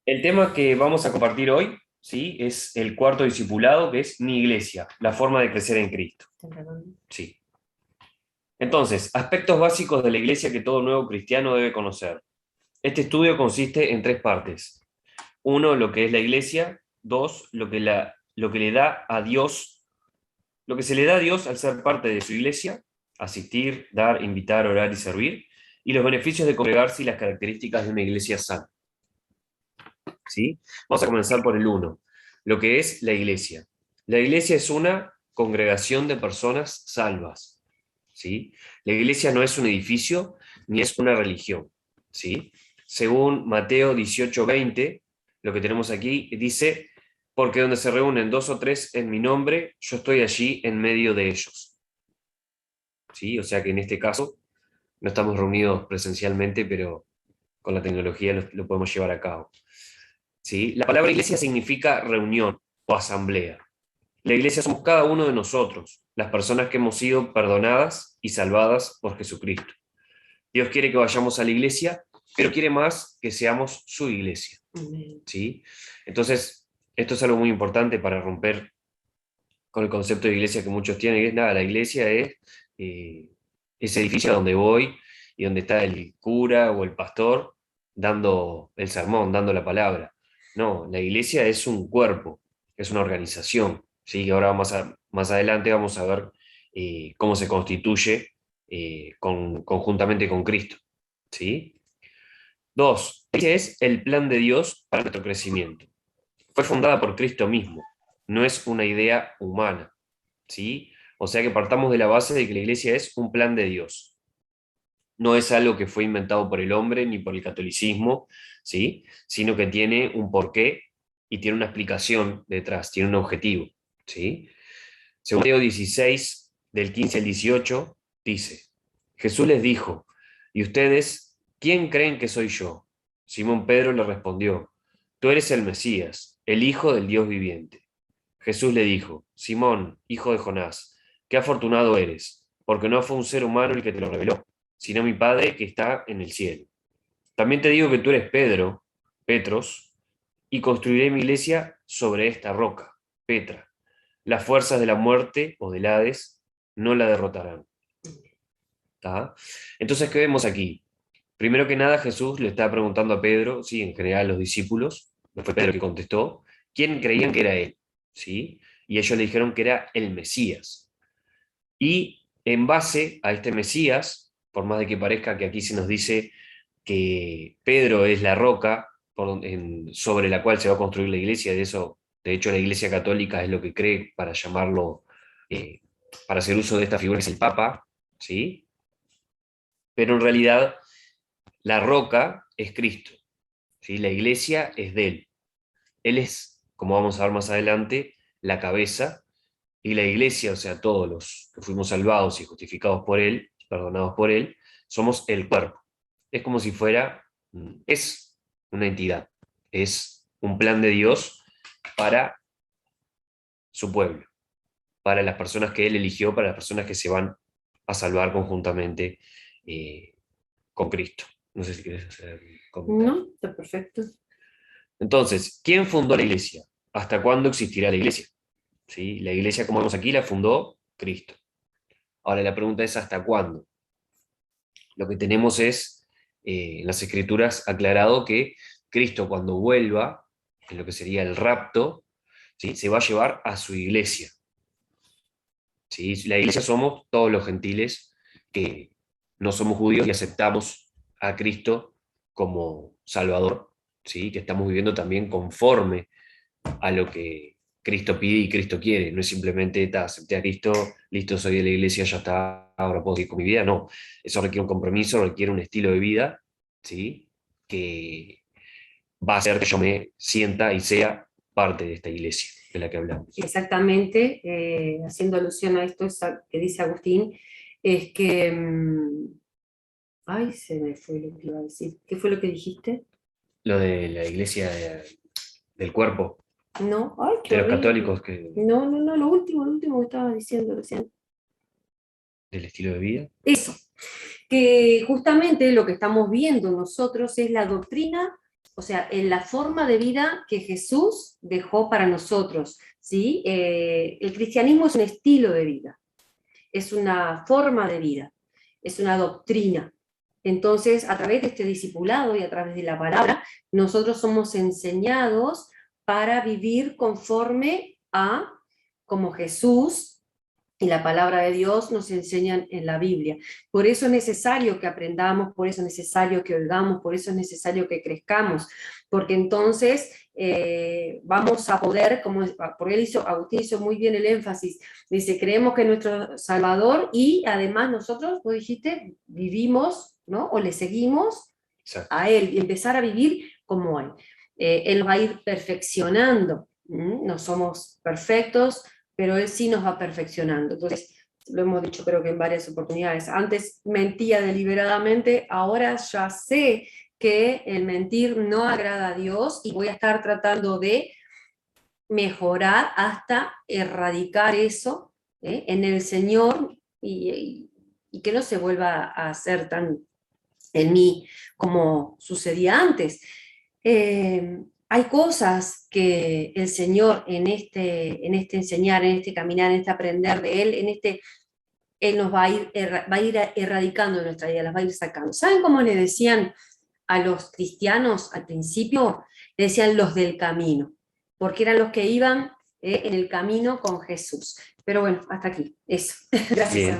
El tema que vamos a compartir hoy, ¿sí? Es el cuarto discipulado, que es mi iglesia, la forma de crecer en Cristo. Sí. Entonces, aspectos básicos de la iglesia que todo nuevo cristiano debe conocer. Este estudio consiste en tres partes. Uno, lo que es la iglesia. Dos, lo que le da a Dios, lo que se le da a Dios al ser parte de su iglesia, asistir, dar, invitar, orar y servir, y los beneficios de congregarse y las características de una iglesia sana. ¿Sí? Vamos a comenzar por el uno, lo que es la iglesia. La iglesia es una congregación de personas salvas. ¿Sí? La iglesia no es un edificio ni es una religión. ¿Sí? Según Mateo 18:20, lo que tenemos aquí dice, porque donde se reúnen dos o tres en mi nombre, yo estoy allí en medio de ellos. ¿Sí? O sea que en este caso no estamos reunidos presencialmente, pero con la tecnología lo podemos llevar a cabo. ¿Sí? La palabra iglesia significa reunión o asamblea. La iglesia somos cada uno de nosotros, las personas que hemos sido perdonadas y salvadas por Jesucristo. Dios quiere que vayamos a la iglesia, pero quiere más que seamos su iglesia. ¿Sí? Entonces, esto es algo muy importante para romper con el concepto de iglesia que muchos tienen, que es nada, la iglesia es ese edificio donde voy y donde está el cura o el pastor dando el sermón, dando la palabra. No, la iglesia es un cuerpo, es una organización, ¿sí? Y ahora más adelante vamos a ver cómo se constituye conjuntamente con Cristo. ¿Sí? Dos, ese es el plan de Dios para nuestro crecimiento. Fue fundada por Cristo mismo, no es una idea humana. ¿Sí? O sea que partamos de la base de que la iglesia es un plan de Dios. No es algo que fue inventado por el hombre ni por el catolicismo, ¿sí? Sino que tiene un porqué y tiene una explicación detrás, tiene un objetivo. ¿Sí? Según Mateo 16, del 15 al 18, dice, Jesús les dijo, ¿y ustedes quién creen que soy yo? Simón Pedro le respondió, tú eres el Mesías, el Hijo del Dios viviente. Jesús le dijo, Simón, hijo de Jonás, qué afortunado eres, porque no fue un ser humano el que te lo reveló, sino mi Padre que está en el cielo. También te digo que tú eres Pedro, Petros, y construiré mi iglesia sobre esta roca, Petra. Las fuerzas de la muerte o del Hades no la derrotarán. ¿Tá? Entonces, ¿qué vemos aquí? Primero que nada, Jesús le estaba preguntando a Pedro, sí, en general a los discípulos, no fue Pedro que contestó, quién creían que era él, ¿sí? Y ellos le dijeron que era el Mesías. Y en base a este Mesías, por más de que parezca que aquí se nos dice que Pedro es la roca sobre la cual se va a construir la iglesia, de hecho la iglesia católica es lo que cree para llamarlo, eh, para hacer uso de esta figura es el Papa, ¿sí? Pero en realidad la roca es Cristo, ¿sí? La iglesia es de Él. Él es, como vamos a ver más adelante, la cabeza, y la iglesia, o sea, todos los que fuimos salvados y justificados por Él, perdonados por Él, somos el cuerpo. Es como si fuera, es una entidad, es un plan de Dios para su pueblo, para las personas que Él eligió, para las personas que se van a salvar conjuntamente eh, con Cristo. No sé si quieres hacer comentario. No, está perfecto. Entonces, ¿quién fundó la iglesia? ¿Hasta cuándo existirá la iglesia? ¿Sí? La iglesia, como vemos aquí, la fundó Cristo. Ahora la pregunta es ¿hasta cuándo? Lo que tenemos es en las escrituras aclarado que Cristo cuando vuelva, en lo que sería el rapto, ¿sí? Se va a llevar a su iglesia. ¿Sí? La iglesia somos todos los gentiles que no somos judíos y aceptamos a Cristo como Salvador, ¿sí? Que estamos viviendo también conforme a lo que Cristo pide y Cristo quiere. No es simplemente, acepté a Cristo, listo, soy de la iglesia, ya está, ahora puedo seguir con mi vida. No, eso requiere un compromiso, requiere un estilo de vida, ¿sí? Que va a hacer que yo me sienta y sea parte de esta iglesia de la que hablamos. Exactamente, haciendo alusión a esto que dice Agustín, es que, ay, se me fue lo que iba a decir. ¿Qué fue lo que dijiste? Lo de la iglesia del cuerpo, No, ay, qué de los horrible. católicos, No, no, no, lo último que estaba diciendo recién. del estilo de vida. Eso, que justamente lo que estamos viendo nosotros es la doctrina o sea, en la forma de vida que Jesús dejó para nosotros, ¿sí? El cristianismo es un estilo de vida, es una forma de vida, es una doctrina. Entonces, a través de este discipulado y a través de la palabra, nosotros somos enseñados para vivir conforme a como Jesús y la palabra de Dios nos enseñan en la Biblia. Por eso es necesario que aprendamos, por eso es necesario que oigamos, por eso es necesario que crezcamos, porque entonces vamos a poder, porque Agustín hizo muy bien el énfasis, dice, creemos que es nuestro Salvador y además nosotros, vos dijiste, vivimos, ¿no? O le seguimos a Él y empezar a vivir como Él. Él va a ir perfeccionando, no somos perfectos, pero Él sí nos va perfeccionando. Entonces, lo hemos dicho creo que en varias oportunidades. Antes mentía deliberadamente, ahora ya sé que el mentir no agrada a Dios y voy a estar tratando de mejorar hasta erradicar eso en el Señor y que no se vuelva a hacer tan en mí como sucedía antes. Hay cosas que el Señor en este enseñar, en este caminar, en este aprender de Él, Él nos va a ir erradicando de nuestra vida, las va a ir sacando. ¿Saben cómo le decían a los cristianos al principio? Le decían los del camino, porque eran los que iban en el camino con Jesús. Pero bueno, hasta aquí, eso. Gracias. Bien.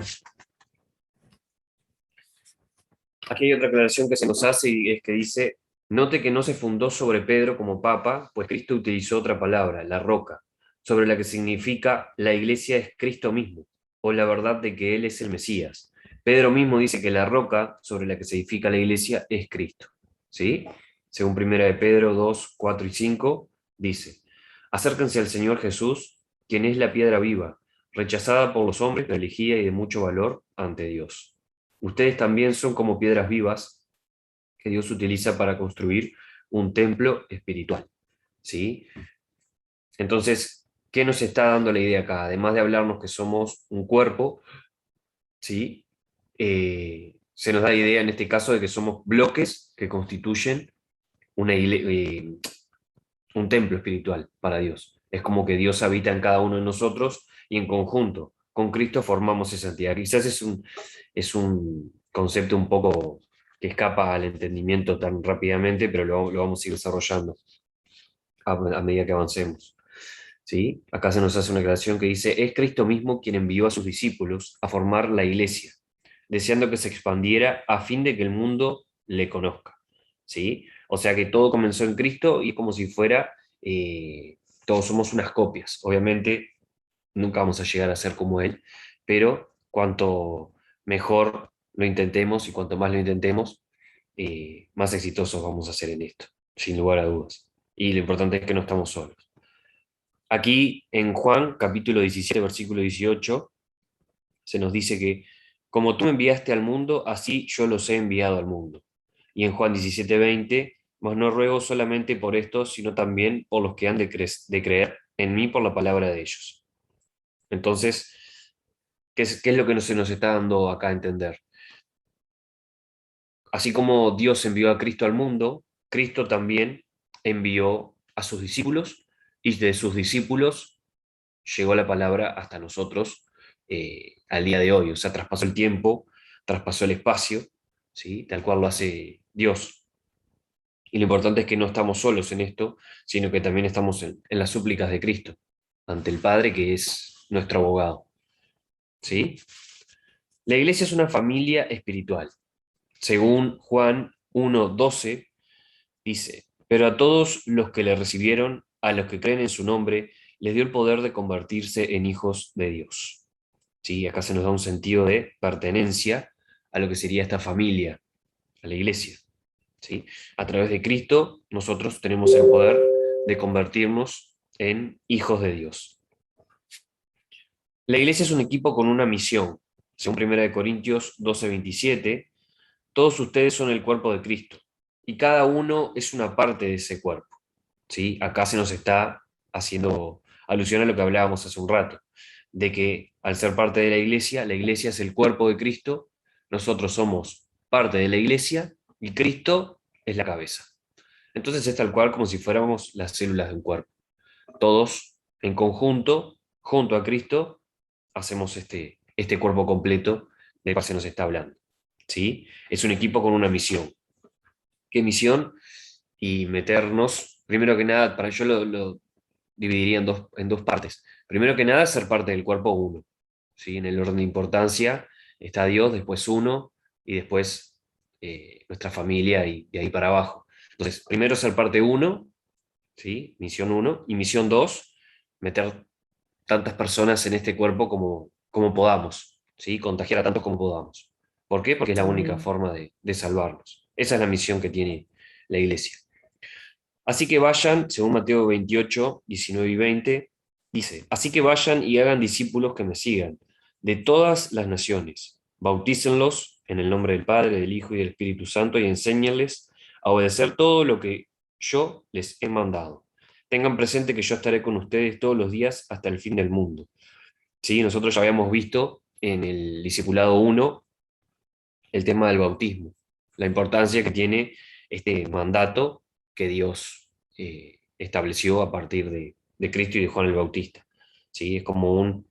Aquí hay otra aclaración que se nos hace y es que dice: note que no se fundó sobre Pedro como papa, pues Cristo utilizó otra palabra, la roca, sobre la que significa la iglesia es Cristo mismo, o la verdad de que Él es el Mesías. Pedro mismo dice que la roca sobre la que se edifica la iglesia es Cristo. ¿Sí? Según 1 de Pedro 2, 4 y 5, dice: acérquense al Señor Jesús, quien es la piedra viva, rechazada por los hombres, pero elegida y de mucho valor ante Dios. Ustedes también son como piedras vivas que Dios utiliza para construir un templo espiritual. ¿Sí? Entonces, ¿qué nos está dando la idea acá? Además de hablarnos que somos un cuerpo, ¿sí? Se nos da la idea en este caso de que somos bloques que constituyen un templo espiritual para Dios. Es como que Dios habita en cada uno de nosotros y en conjunto con Cristo formamos esa entidad. Quizás es un concepto un poco que escapa al entendimiento tan rápidamente, pero lo vamos a ir desarrollando a medida que avancemos. ¿Sí? Acá se nos hace una aclaración que dice: es Cristo mismo quien envió a sus discípulos a formar la iglesia, deseando que se expandiera a fin de que el mundo le conozca. ¿Sí? O sea que todo comenzó en Cristo y es como si fuera, todos somos unas copias. Obviamente nunca vamos a llegar a ser como Él, pero cuanto mejor lo intentemos y cuanto más lo intentemos, más exitosos vamos a ser en esto, sin lugar a dudas. Y lo importante es que no estamos solos. Aquí en Juan, capítulo 17, versículo 18, se nos dice que como tú me enviaste al mundo, así yo los he enviado al mundo. Y en Juan 17, 20, mas no ruego solamente por estos, sino también por los que han de creer en mí por la palabra de ellos. Entonces, ¿qué es lo que se nos está dando acá a entender? Así como Dios envió a Cristo al mundo, Cristo también envió a sus discípulos y de sus discípulos llegó la palabra hasta nosotros al día de hoy. O sea, traspasó el tiempo, traspasó el espacio, ¿sí? Tal cual lo hace Dios. Y lo importante es que no estamos solos en esto, sino que también estamos en las súplicas de Cristo, ante el Padre que es nuestro abogado. ¿Sí? La iglesia es una familia espiritual. Según Juan 1:12, dice: pero a todos los que le recibieron, a los que creen en su nombre, les dio el poder de convertirse en hijos de Dios. ¿Sí? Acá se nos da un sentido de pertenencia a lo que sería esta familia, a la iglesia. ¿Sí? A través de Cristo, nosotros tenemos el poder de convertirnos en hijos de Dios. La iglesia es un equipo con una misión. Según 1 Corintios 12:27, todos ustedes son el cuerpo de Cristo y cada uno es una parte de ese cuerpo. ¿Sí? Acá se nos está haciendo alusión a lo que hablábamos hace un rato, de que al ser parte de la iglesia es el cuerpo de Cristo, nosotros somos parte de la iglesia y Cristo es la cabeza. Entonces es tal cual como si fuéramos las células de un cuerpo. Todos en conjunto, junto a Cristo, hacemos este cuerpo completo del cual se nos está hablando. ¿Sí? Es un equipo con una misión. ¿Qué misión? Y meternos, primero que nada, para yo lo dividiría en dos partes. Primero que nada, ser parte del cuerpo uno. ¿Sí? En el orden de importancia está Dios, después uno, y después nuestra familia y de ahí para abajo. Entonces, primero ser parte uno, ¿sí? Misión uno, y misión dos, meter tantas personas en este cuerpo como podamos, ¿sí? Contagiar a tantos como podamos. ¿Por qué? Porque es la única forma de salvarnos. Esa es la misión que tiene la iglesia. Así que vayan, según Mateo 28, 19 y 20, dice, así que vayan y hagan discípulos que me sigan, de todas las naciones. Bautícenlos en el nombre del Padre, del Hijo y del Espíritu Santo y enséñenles a obedecer todo lo que yo les he mandado. Tengan presente que yo estaré con ustedes todos los días hasta el fin del mundo. ¿Sí? Nosotros ya habíamos visto en el discipulado 1 el tema del bautismo, la importancia que tiene este mandato que Dios estableció a partir de Cristo y de Juan el Bautista. ¿Sí? Es como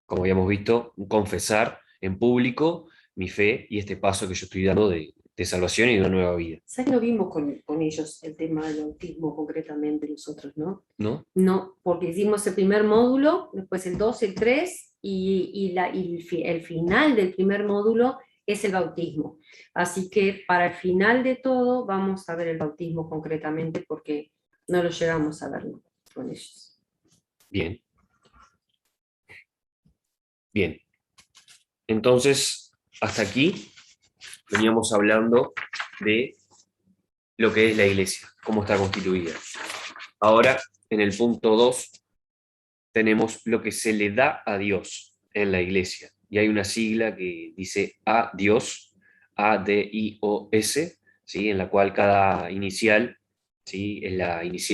habíamos visto, un confesar en público mi fe y este paso que yo estoy dando de salvación y de una nueva vida. ¿Sabes que no vimos con ellos el tema del bautismo concretamente nosotros, no? ¿No? No, porque hicimos el primer módulo, después el 2, el 3, el final del primer módulo es el bautismo. Así que para el final de todo vamos a ver el bautismo concretamente porque no lo llegamos a ver, ¿no?, con ellos. Bien. Bien. Entonces, hasta aquí veníamos hablando de lo que es la iglesia, cómo está constituida. Ahora, en el punto 2, tenemos lo que se le da a Dios en la iglesia. Y hay una sigla que dice a Dios, A-D-I-O-S, ¿sí? En la cual cada inicial, ¿sí?, es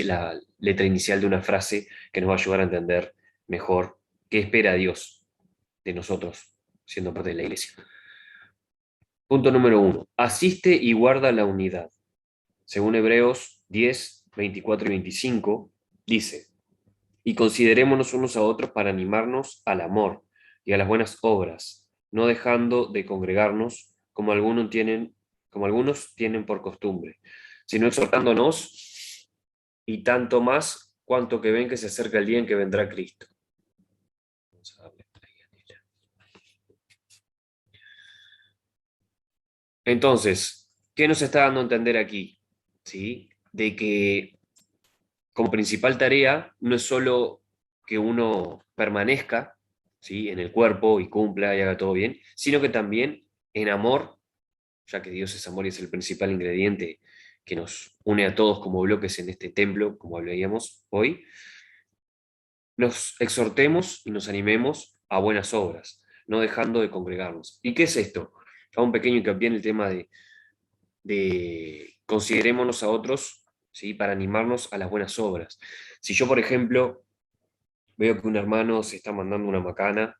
la letra inicial de una frase que nos va a ayudar a entender mejor qué espera Dios de nosotros, siendo parte de la iglesia. Punto número 1. Asiste y guarda la unidad. Según Hebreos 10, 24 y 25, dice, y considerémonos unos a otros para animarnos al amor y a las buenas obras, no dejando de congregarnos como algunos tienen por costumbre, sino exhortándonos, y tanto más cuanto que ven que se acerca el día en que vendrá Cristo. Vamos a darle ahí, Anila. Entonces, ¿qué nos está dando a entender aquí? ¿Sí? De que como principal tarea no es solo que uno permanezca, ¿sí?, en el cuerpo y cumpla y haga todo bien, sino que también en amor, ya que Dios es amor y es el principal ingrediente que nos une a todos como bloques en este templo, como hablaríamos hoy, nos exhortemos y nos animemos a buenas obras, no dejando de congregarnos. ¿Y qué es esto? A un pequeño hincapié en el tema de considerémonos a otros, ¿sí?, para animarnos a las buenas obras. Si yo, por ejemplo, veo que un hermano se está mandando una macana,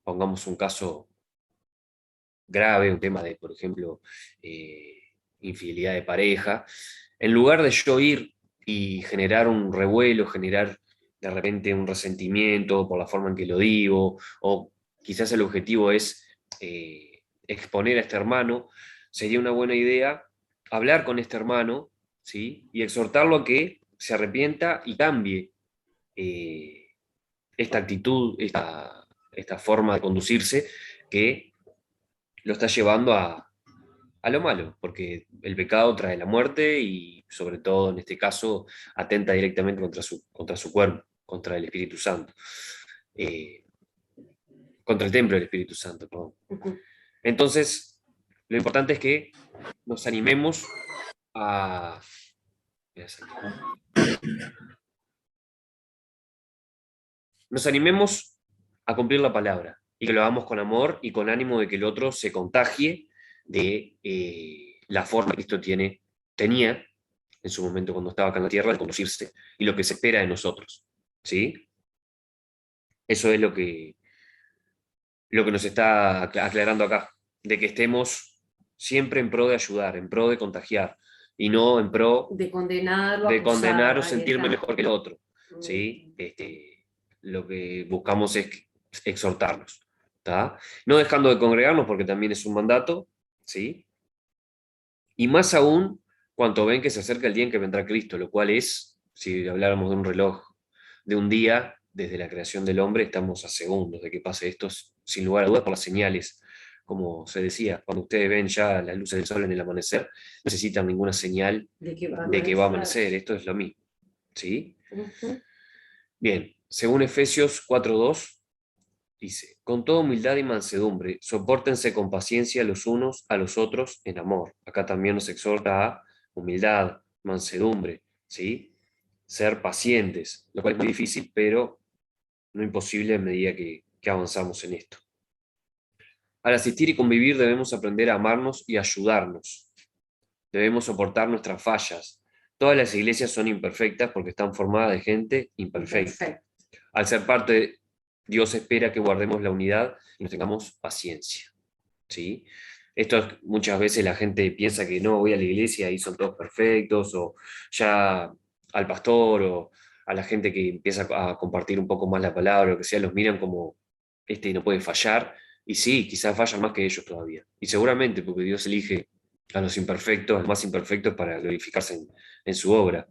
pongamos un caso grave, un tema de, por ejemplo, infidelidad de pareja, en lugar de yo ir y generar un revuelo, generar de repente un resentimiento por la forma en que lo digo, o quizás el objetivo es exponer a este hermano, sería una buena idea hablar con este hermano, ¿sí?, y exhortarlo a que se arrepienta y cambie esta actitud, esta forma de conducirse que lo está llevando a lo malo, porque el pecado trae la muerte y sobre todo en este caso atenta directamente contra su cuerpo, contra el Espíritu Santo, eh, contra el templo del Espíritu Santo, perdón. Entonces, lo importante es que nos animemos a... Nos animemos a cumplir la palabra y que lo hagamos con amor y con ánimo de que el otro se contagie de la forma que Cristo tenía en su momento cuando estaba acá en la tierra de conducirse y lo que se espera de nosotros. ¿Sí? Eso es lo que nos está aclarando acá, de que estemos siempre en pro de ayudar, en pro de contagiar, y no en pro de condenarlo, de condenar o acusar, ahí sentirme está. mejor que el otro. ¿Sí? Lo que buscamos es exhortarlos. ¿Tá? No dejando de congregarnos porque también es un mandato, ¿sí? Y más aún cuanto ven que se acerca el día en que vendrá Cristo, lo cual es, si habláramos de un reloj, de un día, desde la creación del hombre, estamos a segundos de que pase esto, sin lugar a dudas, por las señales. Como se decía, cuando ustedes ven ya las luces del sol en el amanecer, no necesitan ninguna señal de que va a amanecer. Esto es lo mismo. ¿Sí? Bien, según Efesios 4:2, dice, con toda humildad y mansedumbre, sopórtense con paciencia los unos a los otros en amor. Acá también nos exhorta a humildad, mansedumbre, ¿sí? Ser pacientes, lo cual es muy difícil, pero no imposible a medida que avanzamos en esto. Al asistir y convivir debemos aprender a amarnos y ayudarnos. Debemos soportar nuestras fallas. Todas las iglesias son imperfectas porque están formadas de gente imperfecta. Al ser parte, Dios espera que guardemos la unidad y nos tengamos paciencia. ¿Sí? Esto muchas veces la gente piensa que no, voy a la iglesia y son todos perfectos, o ya al pastor o a la gente que empieza a compartir un poco más la palabra, o que sea, los miran como este no puede fallar, y sí, quizás fallan más que ellos todavía. Y seguramente porque Dios elige a los imperfectos, a los más imperfectos, para glorificarse en su obra.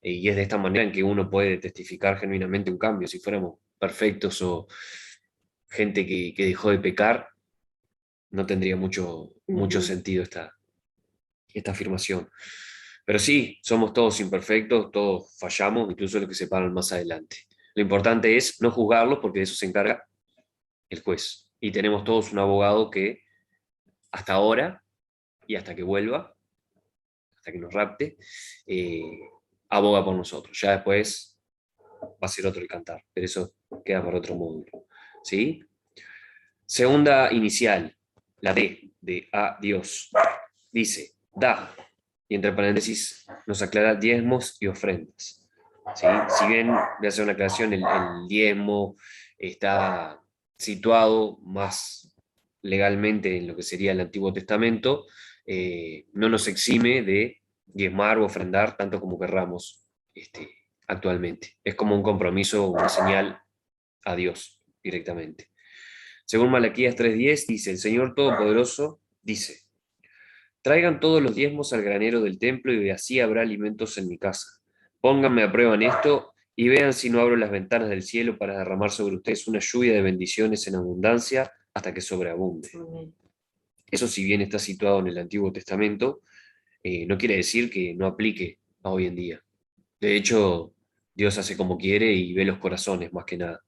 Y es de esta manera en que uno puede testificar genuinamente un cambio. Si fuéramos perfectos o gente que dejó de pecar, no tendría mucho sentido esta afirmación. Pero sí, somos todos imperfectos, todos fallamos, incluso los que se paran más adelante. Lo importante es no juzgarlos porque de eso se encarga el juez. Y tenemos todos un abogado que hasta ahora y hasta que vuelva, hasta que nos rapte, aboga por nosotros. Ya después va a ser otro el cantar, pero eso queda para otro módulo. ¿Sí? Segunda inicial, la D, de a Dios. Dice, da, y entre paréntesis nos aclara diezmos y ofrendas. ¿Sí? Si bien, voy a hacer una aclaración, el diezmo está situado más legalmente en lo que sería el Antiguo Testamento, no nos exime de diezmar o ofrendar tanto como querramos actualmente. Es como un compromiso, una señal a Dios directamente. Según Malaquías 3:10 dice, el Señor Todopoderoso dice, traigan todos los diezmos al granero del templo y así habrá alimentos en mi casa. Pónganme a prueba en esto y vean si no abro las ventanas del cielo para derramar sobre ustedes una lluvia de bendiciones en abundancia hasta que sobreabunde. Eso, si bien está situado en el Antiguo Testamento, no quiere decir que no aplique a hoy en día. De hecho, Dios hace como quiere y ve los corazones más que nada.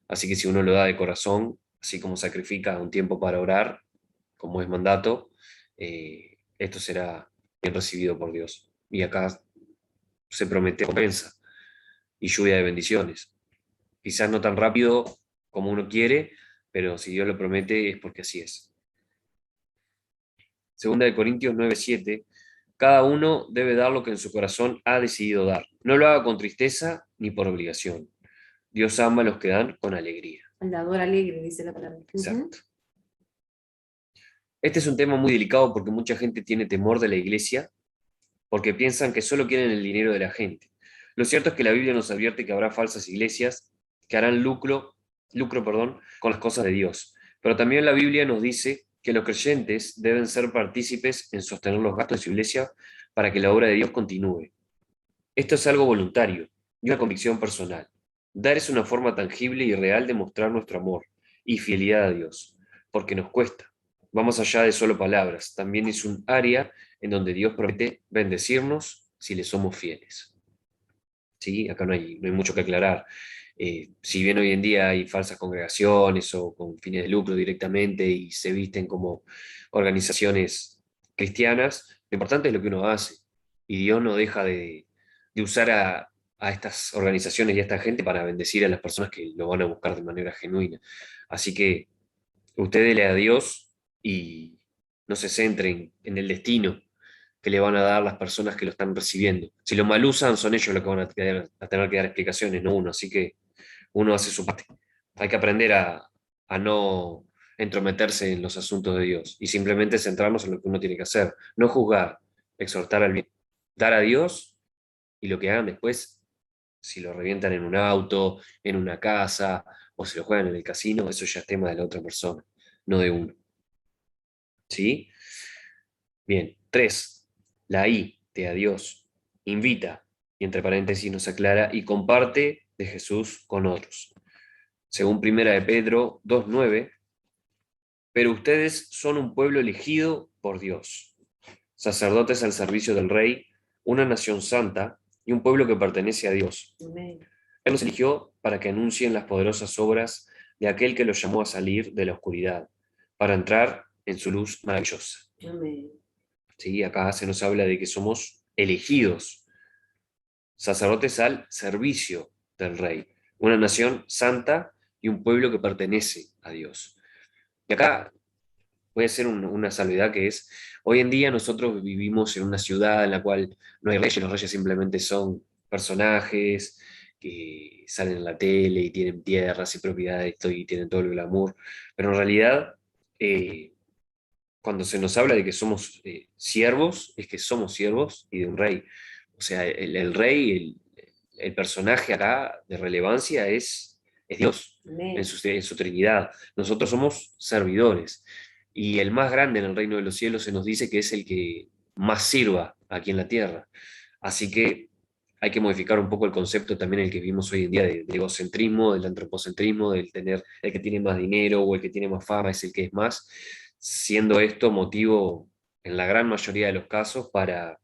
Así que si uno lo da de corazón, así como sacrifica un tiempo para orar, como es mandato, esto será bien recibido por Dios. Y acá se promete recompensa y lluvia de bendiciones. Quizás no tan rápido como uno quiere, pero si Dios lo promete es porque así es. Segunda de Corintios 9:7, cada uno debe dar lo que en su corazón ha decidido dar. No lo haga con tristeza ni por obligación. Dios ama a los que dan con alegría. El dador alegre, dice la palabra. Exacto. Este es un tema muy delicado porque mucha gente tiene temor de la iglesia porque piensan que solo quieren el dinero de la gente. Lo cierto es que la Biblia nos advierte que habrá falsas iglesias que harán lucro, con las cosas de Dios. Pero también la Biblia nos dice que los creyentes deben ser partícipes en sostener los gastos de su iglesia para que la obra de Dios continúe. Esto es algo voluntario y una convicción personal. Dar es una forma tangible y real de mostrar nuestro amor y fidelidad a Dios, porque nos cuesta. Vamos allá de solo palabras, también es un área en donde Dios promete bendecirnos si le somos fieles. ¿Sí? Acá no hay mucho que aclarar. Si bien hoy en día hay falsas congregaciones o con fines de lucro directamente y se visten como organizaciones cristianas, lo importante es lo que uno hace. Y Dios no deja de usar a estas organizaciones y a esta gente para bendecir a las personas que lo van a buscar de manera genuina. Así que usted dele a Dios y no se centren en el destino que le van a dar las personas que lo están recibiendo. Si lo mal usan, son ellos los que van a tener que dar explicaciones, no uno. Así que uno hace su parte. Hay que aprender a no entrometerse en los asuntos de Dios y simplemente centrarnos en lo que uno tiene que hacer. No juzgar, exhortar al bien. dar a Dios, y lo que hagan después, si lo revientan en un auto, en una casa, o se lo juegan en el casino, eso ya es tema de la otra persona, no de uno. ¿Sí? Bien. 3. La I de a Dios invita, y entre paréntesis nos aclara, y comparte de Jesús con otros. Según Primera de Pedro 2:9, pero ustedes son un pueblo elegido por Dios, sacerdotes al servicio del Rey, una nación santa y un pueblo que pertenece a Dios. Amén. Él los eligió para que anuncien las poderosas obras de aquel que los llamó a salir de la oscuridad, para entrar en su luz maravillosa. Amén. ¿Sí? Acá se nos habla de que somos elegidos, sacerdotes al servicio del Rey, una nación santa y un pueblo que pertenece a Dios. Y acá voy a hacer una salvedad que es, hoy en día nosotros vivimos en una ciudad en la cual no hay reyes, los reyes simplemente son personajes que salen en la tele y tienen tierras y propiedades y tienen todo el glamour, pero en realidad cuando se nos habla de que somos siervos, es que somos siervos y de un rey. O sea, el rey, el personaje acá de relevancia es Dios en su Trinidad. Nosotros somos servidores. Y el más grande en el reino de los cielos se nos dice que es el que más sirva aquí en la tierra. Así que hay que modificar un poco el concepto también el que vivimos hoy en día de egocentrismo, del antropocentrismo, del tener el que tiene más dinero o el que tiene más fama es el que es más, siendo esto motivo en la gran mayoría de los casos para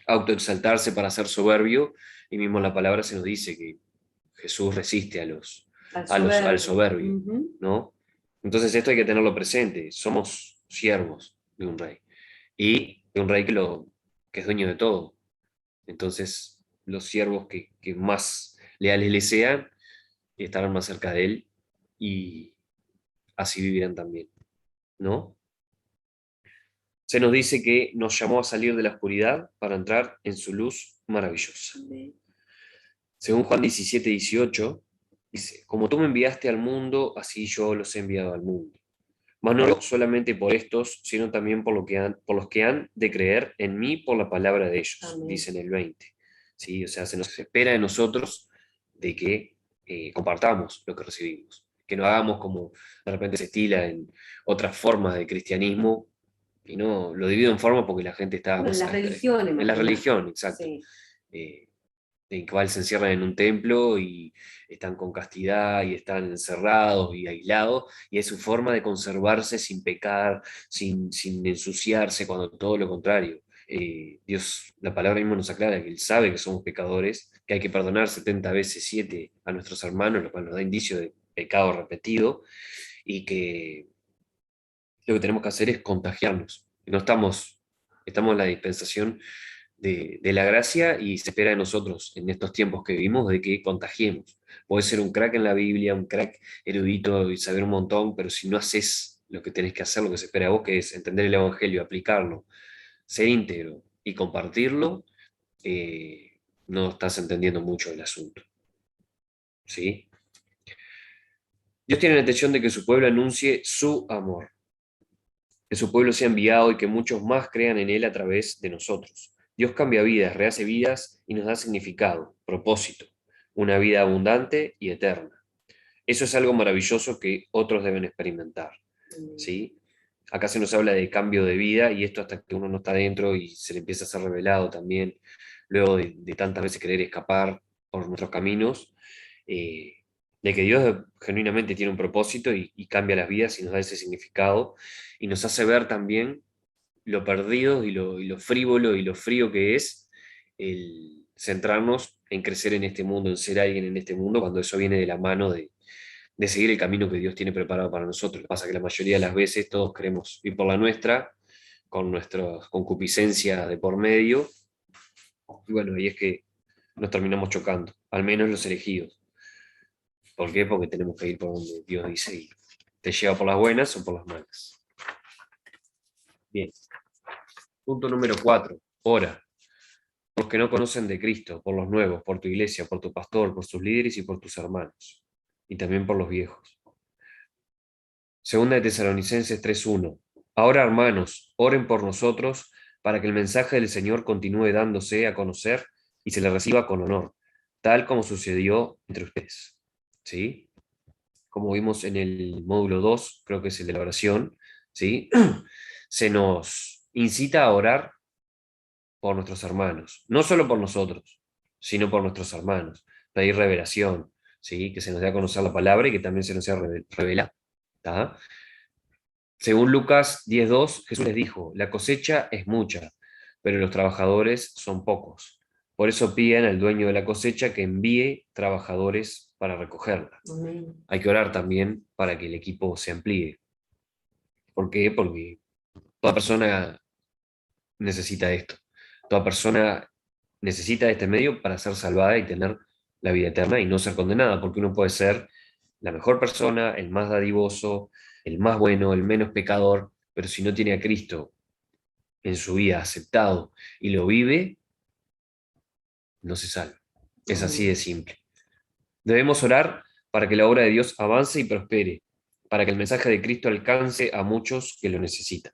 autoexaltarse, para ser soberbio, y mismo en la palabra se nos dice que Jesús resiste al soberbio, ¿no? Entonces esto hay que tenerlo presente, somos siervos de un rey, y de un rey que es dueño de todo. Entonces los siervos que más leales le sean estarán más cerca de él y así vivirán también, ¿no? Se nos dice que nos llamó a salir de la oscuridad para entrar en su luz maravillosa. Según Juan 17:18, dice, como tú me enviaste al mundo, así yo los he enviado al mundo. Mas no solamente por estos, sino también por los que han de creer en mí por la palabra de ellos, Amén. dice en el 20. ¿Sí? O sea, se nos espera de nosotros de que compartamos lo que recibimos, que no hagamos como de repente se estila en otras formas de cristianismo, y no lo divido en formas porque la gente está... En las religiones. En la religión, exacto. Sí. En cual se encierran en un templo y están con castidad y están encerrados y aislados, y es su forma de conservarse sin pecar, sin ensuciarse, cuando todo lo contrario. Dios, la palabra misma nos aclara que Él sabe que somos pecadores, que hay que perdonar 70 veces 7 a nuestros hermanos, lo cual nos da indicio de pecado repetido, y que lo que tenemos que hacer es contagiarnos. No estamos en la dispensación de la gracia y se espera de nosotros en estos tiempos que vivimos de que contagiemos. Puedes ser un crack en la Biblia, un crack erudito y saber un montón, pero si no haces lo que tenés que hacer, lo que se espera de vos, que es entender el Evangelio, aplicarlo, ser íntegro y compartirlo, no estás entendiendo mucho el asunto. ¿Sí? Dios tiene la intención de que su pueblo anuncie su amor, que su pueblo sea enviado y que muchos más crean en él a través de nosotros. Dios cambia vidas, rehace vidas y nos da significado, propósito, una vida abundante y eterna. Eso es algo maravilloso que otros deben experimentar, ¿sí? Acá se nos habla de cambio de vida y esto hasta que uno no está dentro y se le empieza a ser revelado también, luego de tantas veces querer escapar por nuestros caminos, de que Dios genuinamente tiene un propósito y cambia las vidas y nos da ese significado y nos hace ver también lo perdido y lo frívolo y lo frío que es el centrarnos en crecer en este mundo, en ser alguien en este mundo, cuando eso viene de la mano de seguir el camino que Dios tiene preparado para nosotros. Lo que pasa es que la mayoría de las veces todos queremos ir por la nuestra, con nuestra concupiscencia de por medio, y bueno, ahí es que nos terminamos chocando, al menos los elegidos. ¿Por qué? Porque tenemos que ir por donde Dios dice y te lleva por las buenas o por las malas. Bien. Punto número 4. Ora. Por los que no conocen de Cristo, por los nuevos, por tu iglesia, por tu pastor, por sus líderes y por tus hermanos. Y también por los viejos. Segunda de Tesalonicenses 3:1. Ahora, hermanos, oren por nosotros para que el mensaje del Señor continúe dándose a conocer y se le reciba con honor, tal como sucedió entre ustedes. ¿Sí? Como vimos en el módulo 2, creo que es el de la oración, ¿sí? Se nos incita a orar por nuestros hermanos, no solo por nosotros, sino por nuestros hermanos, pedir revelación, ¿sí? Que se nos dé a conocer la palabra y que también se nos sea revelada. ¿Tá? Según Lucas 10:2, Jesús les dijo, la cosecha es mucha, pero los trabajadores son pocos. Por eso piden al dueño de la cosecha que envíe trabajadores para recogerla. Amén. Hay que orar también para que el equipo se amplíe. ¿Por qué? Porque toda persona necesita esto. Toda persona necesita este medio para ser salvada y tener la vida eterna y no ser condenada, porque uno puede ser la mejor persona, el más dadivoso, el más bueno, el menos pecador, pero si no tiene a Cristo en su vida aceptado y lo vive, no se salva. Es así de simple. Debemos orar para que la obra de Dios avance y prospere, para que el mensaje de Cristo alcance a muchos que lo necesitan.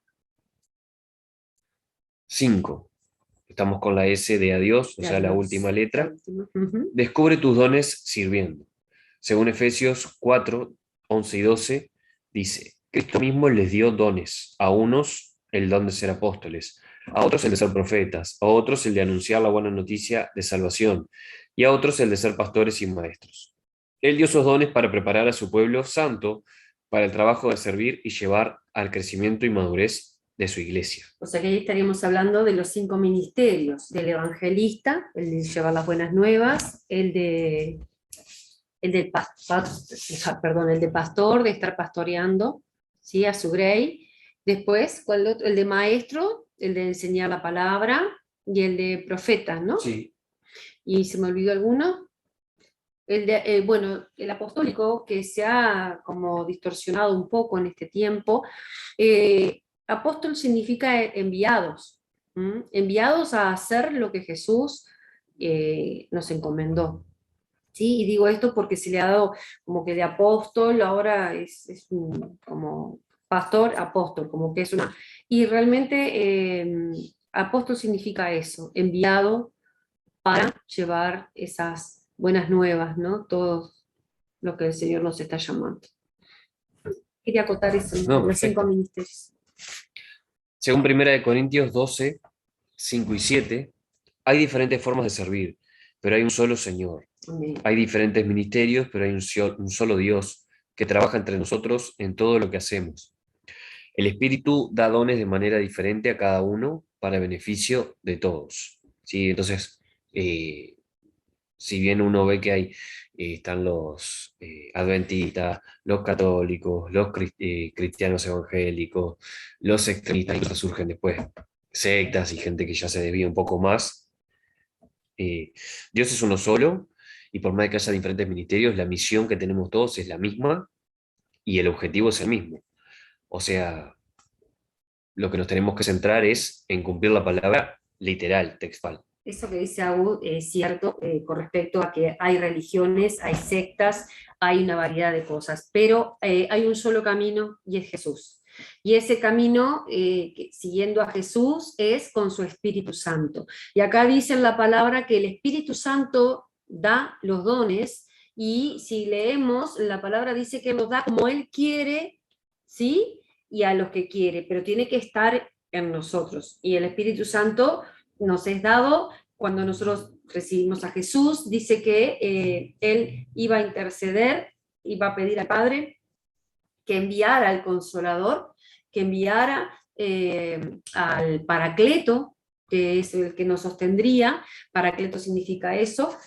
5. Estamos con la S de adiós, o sea, la última letra. Descubre tus dones sirviendo. Según Efesios 4, 11 y 12, dice, Cristo mismo les dio dones, a unos el don de ser apóstoles, a otros el de ser profetas, a otros el de anunciar la buena noticia de salvación, y a otros el de ser pastores y maestros. Él dio esos dones para preparar a su pueblo santo para el trabajo de servir y llevar al crecimiento y madurez de su iglesia. O sea que ahí estaríamos hablando de los 5 ministerios, del evangelista, el de llevar las buenas nuevas, el de pastor, de estar pastoreando, ¿sí? A su grey. Después, ¿cuál otro? El de maestro, el de enseñar la palabra, y el de profeta, ¿no? Sí. ¿Y se me olvidó alguno? El apostólico, que se ha como distorsionado un poco en este tiempo. Apóstol significa enviados, enviados a hacer lo que Jesús nos encomendó. ¿Sí? Y digo esto porque se le ha dado como que de apóstol, ahora es como pastor, apóstol, como que es una... Y realmente apóstol significa eso, enviado para llevar esas buenas nuevas, ¿no? Todo lo que el Señor nos está llamando. Quería acotar eso, No, los 5 ministerios. Según 1 Corintios 12, 5 y 7, hay diferentes formas de servir, pero hay un solo Señor. Amén. Hay diferentes ministerios, pero hay un solo Dios que trabaja entre nosotros en todo lo que hacemos. El Espíritu da dones de manera diferente a cada uno para beneficio de todos. ¿Sí? Entonces, si bien uno ve que están los adventistas, los católicos, los cristianos evangélicos, los extremistas, y surgen después sectas y gente que ya se desvía un poco más. Dios es uno solo, y por más que haya diferentes ministerios, la misión que tenemos todos es la misma y el objetivo es el mismo. O sea, lo que nos tenemos que centrar es en cumplir la palabra literal, textual. Eso que dice Abu es cierto con respecto a que hay religiones, hay sectas, hay una variedad de cosas, pero hay un solo camino y es Jesús. Y ese camino, siguiendo a Jesús, es con su Espíritu Santo. Y acá dice en la palabra que el Espíritu Santo da los dones, y si leemos, la palabra dice que los da como Él quiere, ¿sí? Y a los que quiere, pero tiene que estar en nosotros. Y el Espíritu Santo nos es dado cuando nosotros recibimos a Jesús. Dice que Él iba a interceder, iba a pedir al Padre que enviara al Consolador, que enviara al Paracleto, que es el que nos sostendría. Paracleto significa eso,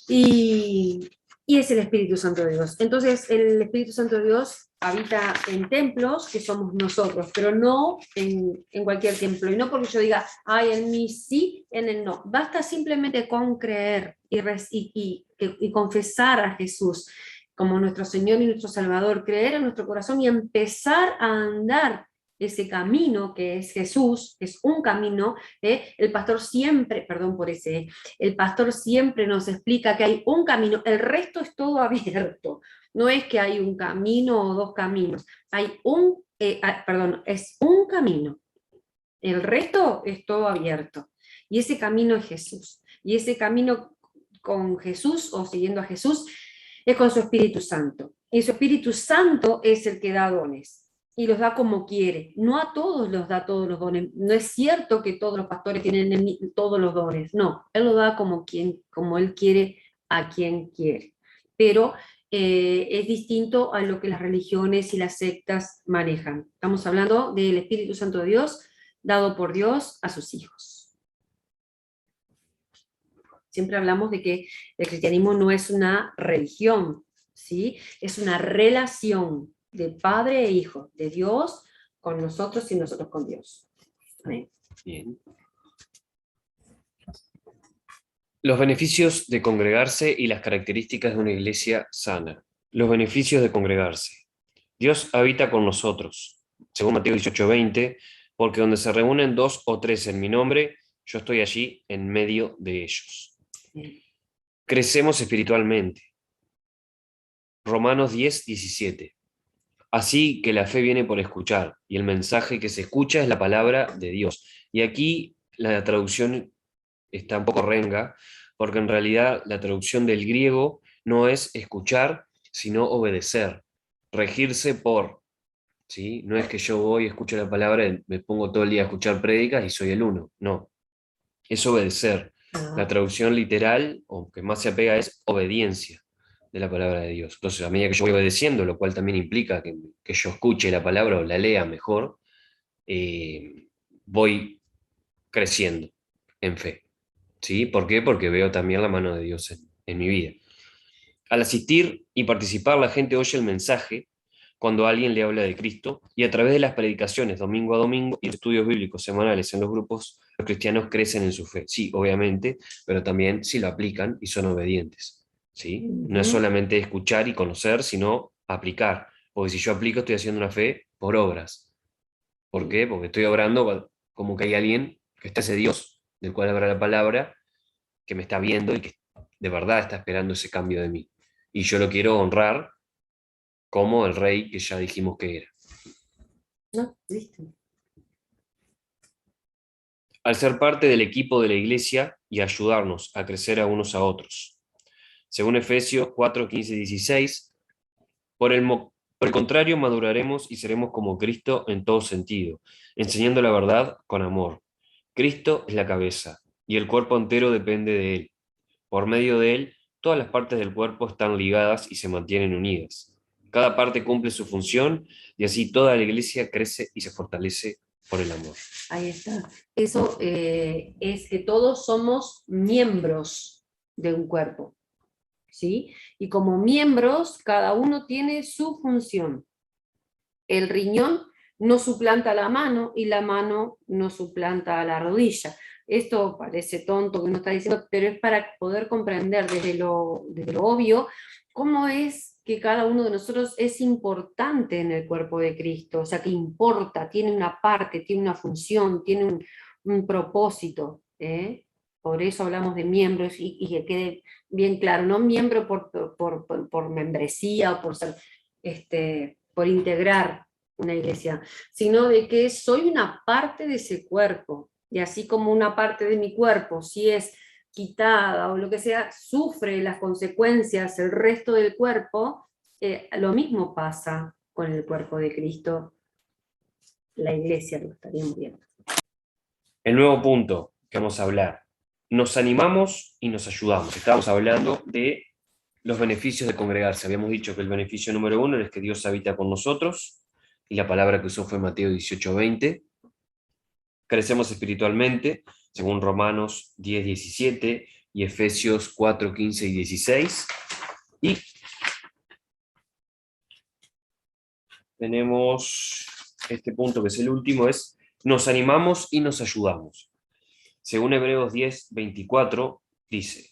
y es el Espíritu Santo de Dios. Entonces el Espíritu Santo de Dios habita en templos que somos nosotros, pero no en cualquier templo, y no porque yo diga, ay, en mí sí, en él no. Basta simplemente con creer y confesar a Jesús como nuestro Señor y nuestro Salvador, creer en nuestro corazón y empezar a andar ese camino que es Jesús, que es un camino. El pastor siempre, perdón por ese, el pastor siempre nos explica que hay un camino, el resto es todo abierto. No es que hay un camino o 2 caminos, hay es un camino. El resto es todo abierto. Y ese camino es Jesús. Y ese camino con Jesús o siguiendo a Jesús es con su Espíritu Santo. Y su Espíritu Santo es el que da dones. Y los da como quiere. No a todos los da todos los dones. No es cierto que todos los pastores tienen todos los dones. No, Él lo da como Él quiere, a quien quiere. Pero es distinto a lo que las religiones y las sectas manejan. Estamos hablando del Espíritu Santo de Dios, dado por Dios a sus hijos. Siempre hablamos de que el cristianismo no es una religión, ¿sí? Es una relación de padre e hijo, de Dios con nosotros y nosotros con Dios. Amén. Bien. Los beneficios de congregarse y las características de una iglesia sana. Los beneficios de congregarse. Dios habita con nosotros, según Mateo 18:20, porque donde se reúnen 2 o 3 en mi nombre, yo estoy allí en medio de ellos. Crecemos espiritualmente. Romanos 10:17. Así que la fe viene por escuchar, y el mensaje que se escucha es la palabra de Dios. Y aquí la traducción está un poco renga, porque en realidad la traducción del griego no es escuchar, sino obedecer, regirse por, ¿sí? No es que yo voy, escucho la palabra, me pongo todo el día a escuchar prédicas y soy el uno, no, es obedecer. La traducción literal, o que más se apega, es obediencia de la palabra de Dios. Entonces, a medida que yo voy obedeciendo, lo cual también implica que yo escuche la palabra o la lea mejor, voy creciendo en fe. ¿Sí? ¿Por qué? Porque veo también la mano de Dios en mi vida. Al asistir y participar, la gente oye el mensaje cuando alguien le habla de Cristo, y a través de las predicaciones domingo a domingo y estudios bíblicos semanales en los grupos, los cristianos crecen en su fe. Sí, obviamente, pero también si lo aplican y son obedientes. ¿Sí? No es solamente escuchar y conocer, sino aplicar. Porque si yo aplico, estoy haciendo una fe por obras. ¿Por qué? Porque estoy obrando como que hay alguien que está ese Dios del cual habla la palabra, que me está viendo y que de verdad está esperando ese cambio de mí. Y yo lo quiero honrar como el rey que ya dijimos que era. No, listo. Al ser parte del equipo de la iglesia y ayudarnos a crecer a unos a otros. Según Efesios 4, 15 y 16, por el contrario, maduraremos y seremos como Cristo en todo sentido, enseñando la verdad con amor. Cristo es la cabeza, y el cuerpo entero depende de él. Por medio de él, todas las partes del cuerpo están ligadas y se mantienen unidas. Cada parte cumple su función, y así toda la iglesia crece y se fortalece por el amor. Ahí está. Eso es que todos somos miembros de un cuerpo, ¿sí? Y como miembros, cada uno tiene su función. El riñón no suplanta la mano y la mano no suplanta a la rodilla. Esto parece tonto que uno está diciendo, pero es para poder comprender desde lo obvio cómo es que cada uno de nosotros es importante en el cuerpo de Cristo, o sea, que importa, tiene una parte, tiene una función, tiene un propósito. Por eso hablamos de miembros y que quede bien claro, no miembro por membresía o por integrar una iglesia, sino de que soy una parte de ese cuerpo, y así como una parte de mi cuerpo, si es quitada o lo que sea, sufre las consecuencias el resto del cuerpo, lo mismo pasa con el cuerpo de Cristo, la iglesia, lo estaríamos viendo. El nuevo punto que vamos a hablar, nos animamos y nos ayudamos. Estábamos hablando de los beneficios de congregarse. Habíamos dicho que el beneficio número 1 es que Dios habita con nosotros, y la palabra que usó fue Mateo 18:20. Crecemos espiritualmente, según Romanos 10:17 y Efesios 4:15 y 16. Y tenemos este punto que es el último, es nos animamos y nos ayudamos. Según Hebreos 10:24 dice: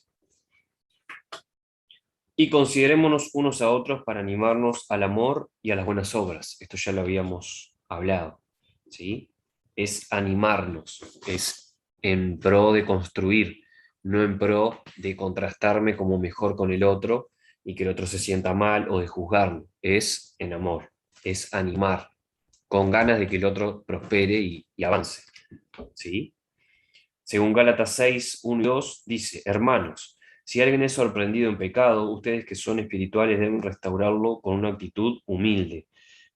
y considerémonos unos a otros para animarnos al amor y a las buenas obras. Esto ya lo habíamos hablado, ¿sí? Es animarnos, es en pro de construir, no en pro de contrastarme como mejor con el otro y que el otro se sienta mal o de juzgarme. Es en amor, es animar, con ganas de que el otro prospere y avance. ¿Sí? Según Gálatas 6, 1 y 2, dice, hermanos, si alguien es sorprendido en pecado, ustedes que son espirituales deben restaurarlo con una actitud humilde.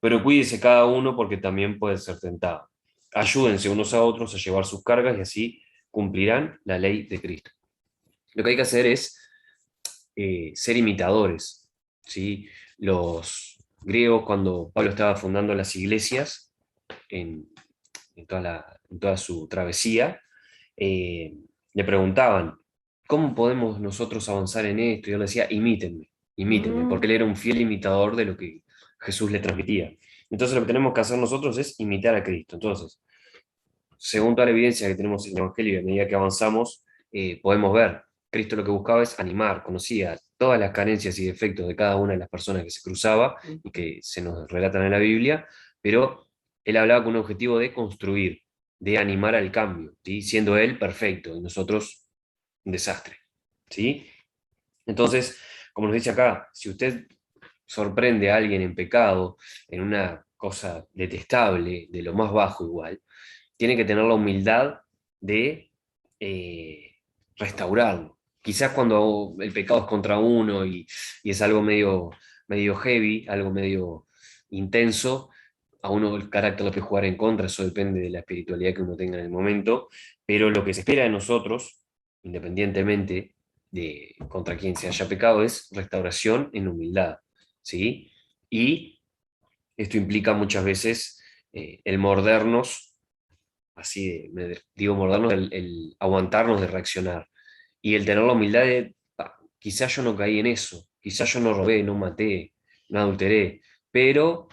Pero cuídese cada uno porque también puede ser tentado. Ayúdense unos a otros a llevar sus cargas y así cumplirán la ley de Cristo. Lo que hay que hacer es ser imitadores, ¿sí? Los griegos, cuando Pablo estaba fundando las iglesias, en, en toda su travesía, eh, le preguntaban, ¿cómo podemos nosotros avanzar en esto? Y él decía, imítenme, porque él era un fiel imitador de lo que Jesús le transmitía. Entonces lo que tenemos que hacer nosotros es imitar a Cristo. Entonces, según toda la evidencia que tenemos en el Evangelio, a medida que avanzamos, podemos ver, Cristo lo que buscaba es animar, conocía todas las carencias y defectos de cada una de las personas que se cruzaba y que se nos relatan en la Biblia, pero él hablaba con un objetivo de construir, de animar al cambio, ¿sí? Siendo él perfecto y nosotros un desastre. ¿Sí? Entonces, como nos dice acá, si usted sorprende a alguien en pecado, en una cosa detestable, de lo más bajo igual, tiene que tener la humildad de restaurarlo. Quizás cuando el pecado es contra uno y es algo medio heavy, algo medio intenso, a uno el carácter lo puede jugar en contra, eso depende de la espiritualidad que uno tenga en el momento, pero lo que se espera de nosotros, independientemente de contra quien se haya pecado, es restauración en humildad, ¿sí? Y esto implica muchas veces el mordernos, así digo mordernos, el aguantarnos de reaccionar y el tener la humildad de, quizás yo no caí en eso, quizás yo no robé, no maté, no adulteré, pero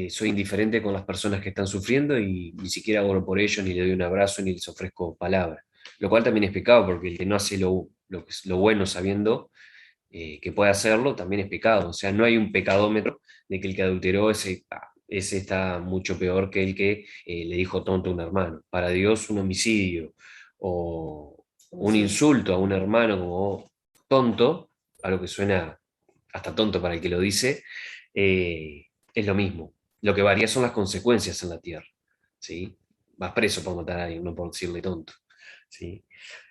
soy indiferente con las personas que están sufriendo y ni siquiera oro por ellos, ni le doy un abrazo, ni les ofrezco palabras. Lo cual también es pecado, porque el que no hace lo bueno sabiendo que puede hacerlo, también es pecado. O sea, no hay un pecadómetro de que el que adulteró ese está mucho peor que el que le dijo tonto a un hermano. Para Dios, un homicidio o un insulto a un hermano como tonto, algo que suena hasta tonto para el que lo dice, es lo mismo. Lo que varía son las consecuencias en la tierra. ¿Sí? Vas preso por matar a alguien, no por decirle tonto. ¿Sí?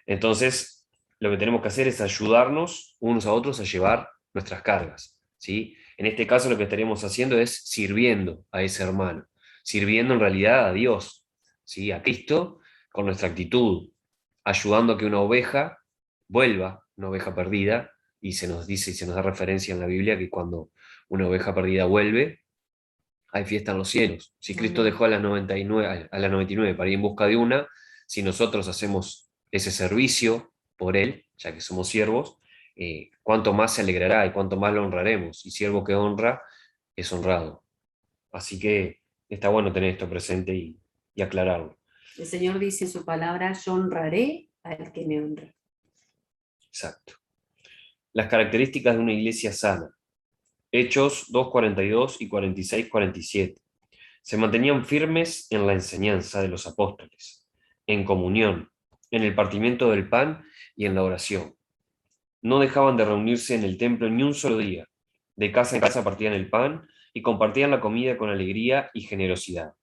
Entonces, lo que tenemos que hacer es ayudarnos unos a otros a llevar nuestras cargas. ¿Sí? En este caso lo que estaríamos haciendo es sirviendo a ese hermano, sirviendo en realidad a Dios, ¿sí? A Cristo, con nuestra actitud, ayudando a que una oveja vuelva, una oveja perdida, y se nos dice y se nos da referencia en la Biblia que cuando una oveja perdida vuelve, hay fiesta en los cielos. Si Cristo dejó a las 99, a las 99 para ir en busca de una, si nosotros hacemos ese servicio por Él, ya que somos siervos, cuánto más se alegrará y cuánto más lo honraremos. Y siervo que honra es honrado. Así que está bueno tener esto presente y aclararlo. El Señor dice en su palabra, yo honraré al que me honra. Exacto. Las características de una iglesia sana. Hechos 2:42 y 46:47. Se mantenían firmes en la enseñanza de los apóstoles, en comunión, en el partimiento del pan y en la oración. No dejaban de reunirse en el templo ni un solo día. De casa en casa partían el pan y compartían la comida con alegría y generosidad,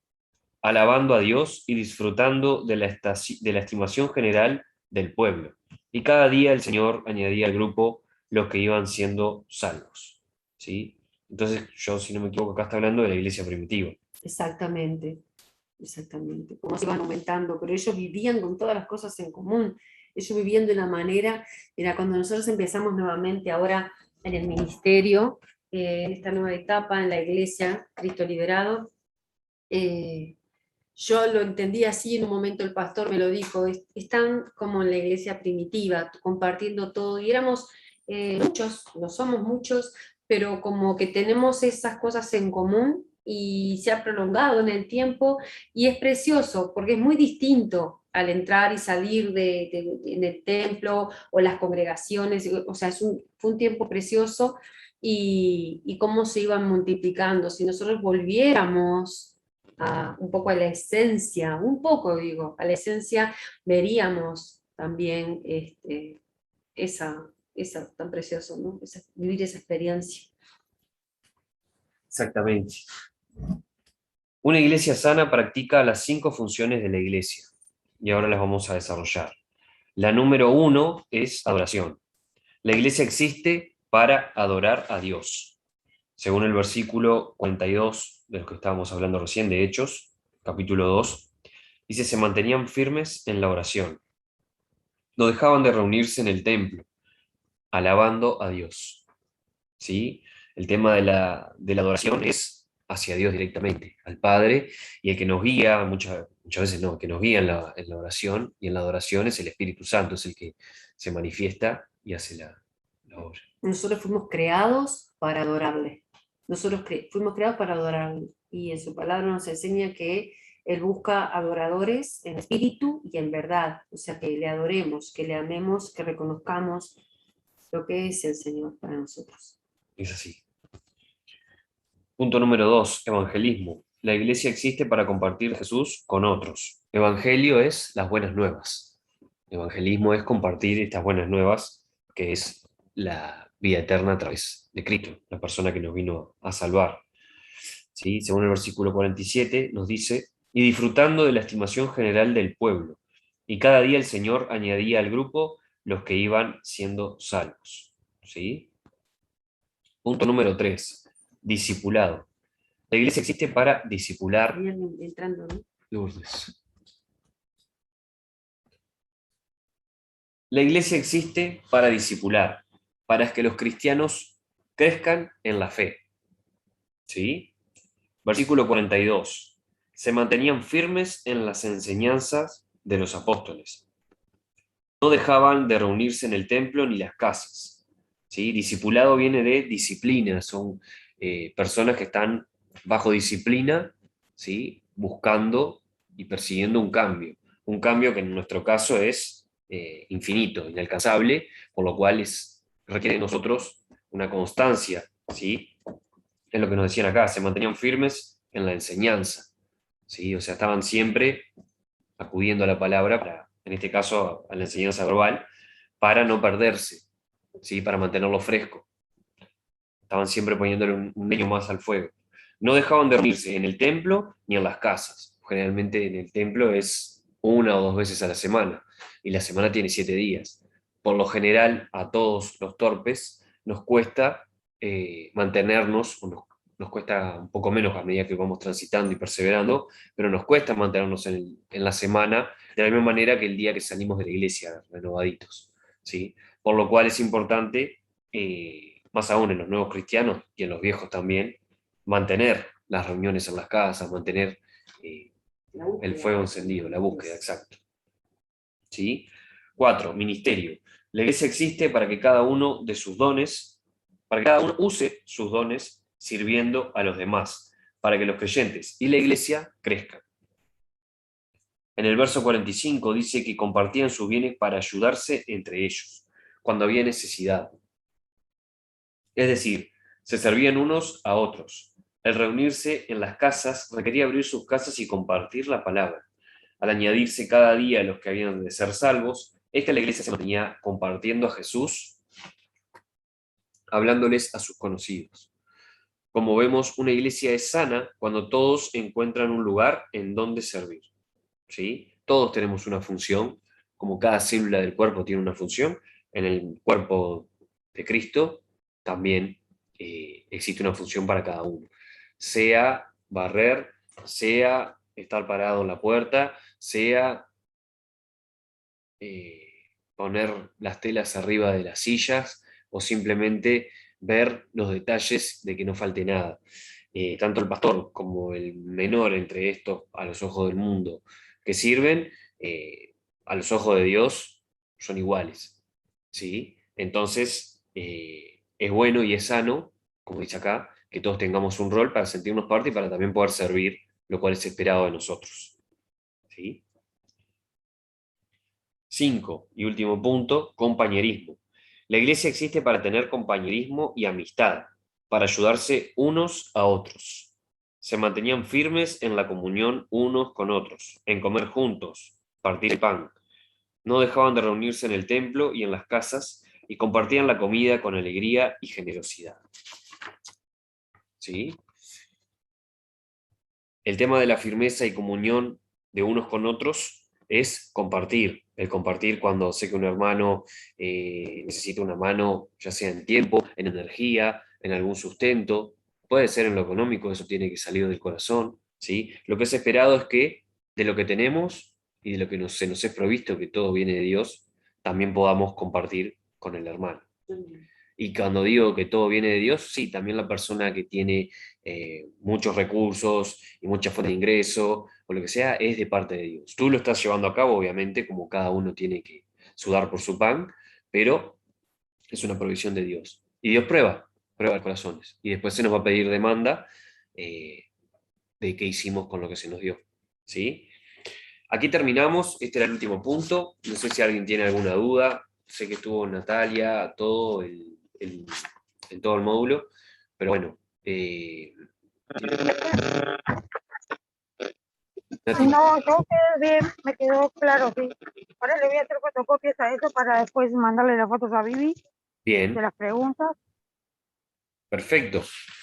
alabando a Dios y disfrutando de la estimación general del pueblo. Y cada día el Señor añadía al grupo los que iban siendo salvos. ¿Sí? Entonces, yo, si no me equivoco, acá está hablando de la iglesia primitiva. Exactamente, exactamente. Cómo se iban aumentando, pero ellos vivían con todas las cosas en común. Ellos vivían de una manera, mira, cuando nosotros empezamos nuevamente ahora en el ministerio, en esta nueva etapa en la iglesia, Cristo Liberado, yo lo entendí así, en un momento el pastor me lo dijo, están como en la iglesia primitiva, compartiendo todo, y éramos muchos, no somos muchos, pero como que tenemos esas cosas en común y se ha prolongado en el tiempo y es precioso porque es muy distinto al entrar y salir en el templo o las congregaciones, o sea, fue un tiempo precioso y cómo se iban multiplicando. Si nosotros volviéramos un poco a la esencia, un poco digo, a la esencia, veríamos también esa tan precioso, ¿no? Vivir esa experiencia. Exactamente. Una iglesia sana practica las 5 funciones de la iglesia. y ahora las vamos a desarrollar. La número 1 es adoración. La iglesia existe para adorar a Dios. Según el versículo 42 de los que estábamos hablando recién, de Hechos, capítulo 2, dice, se mantenían firmes en la oración. No dejaban de reunirse en el templo, alabando a Dios. ¿Sí? El tema de la adoración es hacia Dios directamente, al Padre, y el que nos guía, muchas veces no, el que nos guía en la oración, y en la adoración es el Espíritu Santo, es el que se manifiesta y hace la obra. Nosotros fuimos creados para adorarle. Nosotros fuimos creados para adorarle. Y en su palabra nos enseña que Él busca adoradores en espíritu y en verdad. O sea, que le adoremos, que le amemos, que reconozcamos lo que es el Señor para nosotros. Es así. Punto número 2, evangelismo. La iglesia existe para compartir Jesús con otros. Evangelio es las buenas nuevas. Evangelismo es compartir estas buenas nuevas, que es la vida eterna a través de Cristo, la persona que nos vino a salvar. ¿Sí? Según el versículo 47 nos dice, y disfrutando de la estimación general del pueblo. Y cada día el Señor añadía al grupo los que iban siendo salvos. ¿Sí? Punto número 3, discipulado. La iglesia existe para discipular. Entrando, ¿no? Lourdes. La iglesia existe para discipular, para que los cristianos crezcan en la fe. ¿Sí? Versículo 42. Se mantenían firmes en las enseñanzas de los apóstoles. No dejaban de reunirse en el templo ni las casas. ¿Sí? Discipulado viene de disciplina, son personas que están bajo disciplina, ¿sí? Buscando y persiguiendo un cambio que en nuestro caso es infinito, inalcanzable, por lo cual requiere de nosotros una constancia, ¿sí? Es lo que nos decían acá, se mantenían firmes en la enseñanza, ¿sí? O sea, estaban siempre acudiendo a la palabra, en este caso a la enseñanza verbal, para no perderse, ¿sí? Para mantenerlo fresco. Estaban siempre poniéndole un leño más al fuego. No dejaban de reunirse en el templo ni en las casas. Generalmente en el templo es 1 o 2 veces a la semana, y la semana tiene 7 días. Por lo general, a todos los torpes nos cuesta mantenernos, nos cuesta un poco menos a medida que vamos transitando y perseverando, pero nos cuesta mantenernos en la semana de la misma manera que el día que salimos de la iglesia, renovaditos, ¿sí? Por lo cual es importante, más aún en los nuevos cristianos y en los viejos también, mantener las reuniones en las casas, mantener el fuego encendido, la búsqueda, exacto. ¿Sí? 4, ministerio. La iglesia existe para que cada uno de sus dones, para que cada uno use sus dones sirviendo a los demás, para que los creyentes y la iglesia crezcan. En el verso 45 dice que compartían sus bienes para ayudarse entre ellos, cuando había necesidad. Es decir, se servían unos a otros. El reunirse en las casas requería abrir sus casas y compartir la palabra. Al añadirse cada día los que habían de ser salvos, es que la iglesia se mantenía compartiendo a Jesús, hablándoles a sus conocidos. Como vemos, una iglesia es sana cuando todos encuentran un lugar en donde servir. ¿Sí? Todos tenemos una función, como cada célula del cuerpo tiene una función, en el cuerpo de Cristo también existe una función para cada uno. Sea barrer, sea estar parado en la puerta, sea poner las telas arriba de las sillas o simplemente ver los detalles de que no falte nada. Tanto el pastor como el menor entre estos a los ojos del mundo que sirven, a los ojos de Dios son iguales. ¿Sí? Entonces, es bueno y es sano, como dice acá, que todos tengamos un rol para sentirnos parte y para también poder servir, lo cual es esperado de nosotros. ¿Sí? 5, y último punto, compañerismo. La iglesia existe para tener compañerismo y amistad, para ayudarse unos a otros. Se mantenían firmes en la comunión unos con otros, en comer juntos, partir el pan. No dejaban de reunirse en el templo y en las casas y compartían la comida con alegría y generosidad. ¿Sí? El tema de la firmeza y comunión de unos con otros es compartir. El compartir cuando sé que un hermano necesita una mano, ya sea en tiempo, en energía, en algún sustento, puede ser en lo económico, eso tiene que salir del corazón, ¿sí? Lo que es esperado es que de lo que tenemos y de lo que se nos es provisto, que todo viene de Dios, también podamos compartir con el hermano. Y cuando digo que todo viene de Dios, sí, también la persona que tiene muchos recursos y mucha fuente de ingreso o lo que sea, es de parte de Dios. Tú lo estás llevando a cabo, obviamente, como cada uno tiene que sudar por su pan, pero es una provisión de Dios. Y Dios prueba los corazones. Y después se nos va a pedir demanda de qué hicimos con lo que se nos dio. ¿Sí? Aquí terminamos, este era el último punto. No sé si alguien tiene alguna duda. Sé que estuvo Natalia, todo en todo el módulo, pero bueno. No, yo quedé bien, me quedó claro, sí. Ahora le voy a hacer fotocopias a eso para después mandarle las fotos a Vivi Bien, de las preguntas. perfecto.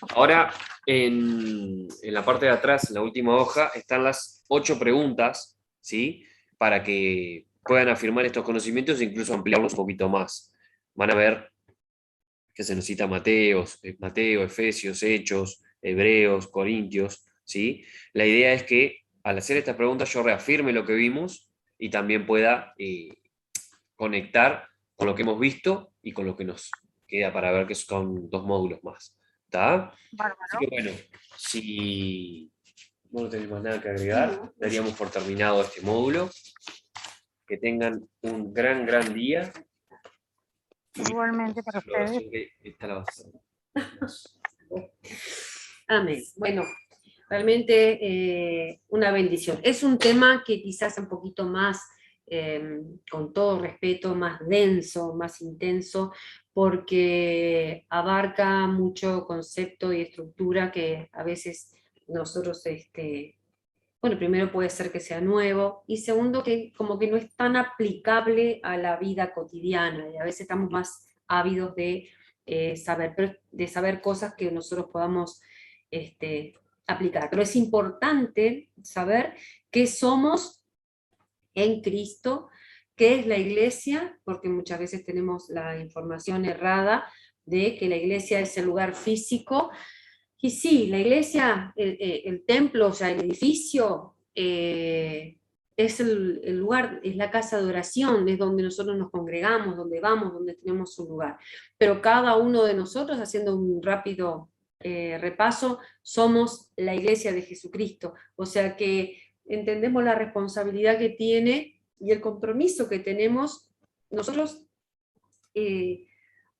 Ahora, en la parte de atrás, en la última hoja, están las 8 preguntas, ¿sí? Para que puedan afirmar estos conocimientos e incluso ampliarlos un poquito más. Van a ver que se necesita Mateo, Efesios, Hechos, Hebreos, Corintios, ¿sí? La idea es que al hacer estas preguntas yo reafirme lo que vimos y también pueda conectar con lo que hemos visto y con lo que nos queda para ver, que son 2 módulos más. ¿Está? Así Bárbaro. que bueno, si no tenemos nada que agregar, daríamos por terminado este módulo. Que tengan un gran día. Igualmente para ustedes. Esta la vas a hacer. Amén. Bueno, realmente una bendición. Es un tema que quizás un poquito más, con todo respeto, más denso, más intenso, porque abarca mucho concepto y estructura que a veces nosotros, bueno, primero puede ser que sea nuevo, y segundo que como que no es tan aplicable a la vida cotidiana, y a veces estamos más ávidos de saber cosas que nosotros podamos aplicar. Pero es importante saber qué somos en Cristo, qué es la iglesia, porque muchas veces tenemos la información errada de que la iglesia es el lugar físico. Y sí, la iglesia, el templo, o sea, el edificio, es el lugar, es la casa de oración, es donde nosotros nos congregamos, donde vamos, donde tenemos un lugar. Pero cada uno de nosotros, haciendo un rápido repaso, somos la iglesia de Jesucristo. O sea que entendemos la responsabilidad que tiene y el compromiso que tenemos nosotros,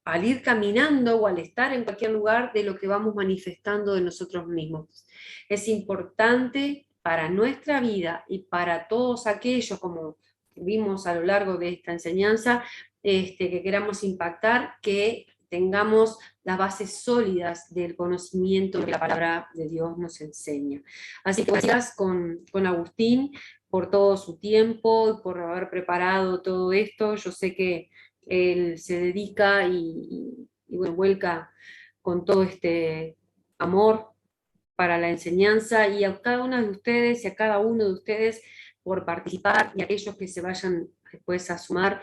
al ir caminando o al estar en cualquier lugar, de lo que vamos manifestando de nosotros mismos. Es importante para nuestra vida y para todos aquellos, como vimos a lo largo de esta enseñanza, que queramos impactar, que tengamos las bases sólidas del conocimiento que la palabra de Dios nos enseña. Así que gracias con Agustín por todo su tiempo y por haber preparado todo esto. Yo sé que él se dedica y bueno, vuelca con todo este amor para la enseñanza, y a cada una de ustedes y a cada uno de ustedes por participar, y a aquellos que se vayan después a sumar,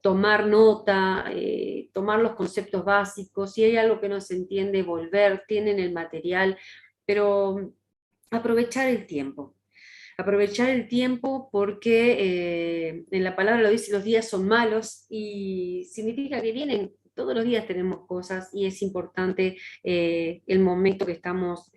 tomar nota, tomar los conceptos básicos. Si hay algo que no se entiende, volver, tienen el material, pero aprovechar el tiempo. Aprovechar el tiempo porque en la palabra lo dice, los días son malos, y significa que vienen, todos los días tenemos cosas, y es importante el momento que estamos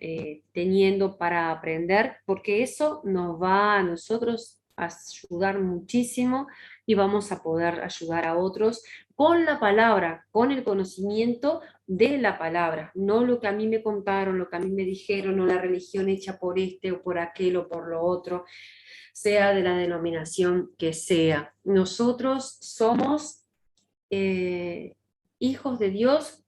teniendo para aprender, porque eso nos va a nosotros a ayudar muchísimo, y vamos a poder ayudar a otros con la palabra, con el conocimiento de la palabra, no lo que a mí me contaron, lo que a mí me dijeron, o la religión hecha por este o por aquel o por lo otro, sea de la denominación que sea. Nosotros somos hijos de Dios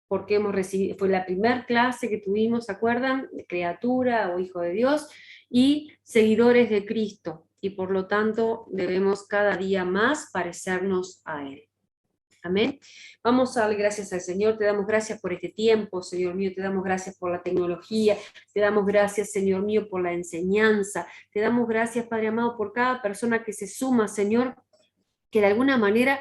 porque hemos recibido, fue la primera clase que tuvimos, ¿se acuerdan? De criatura o hijo de Dios, y seguidores de Cristo, y por lo tanto debemos cada día más parecernos a Él. Amén. Vamos a darle gracias al Señor, te damos gracias por este tiempo, Señor mío, te damos gracias por la tecnología, te damos gracias, Señor mío, por la enseñanza, te damos gracias, Padre amado, por cada persona que se suma, Señor, que de alguna manera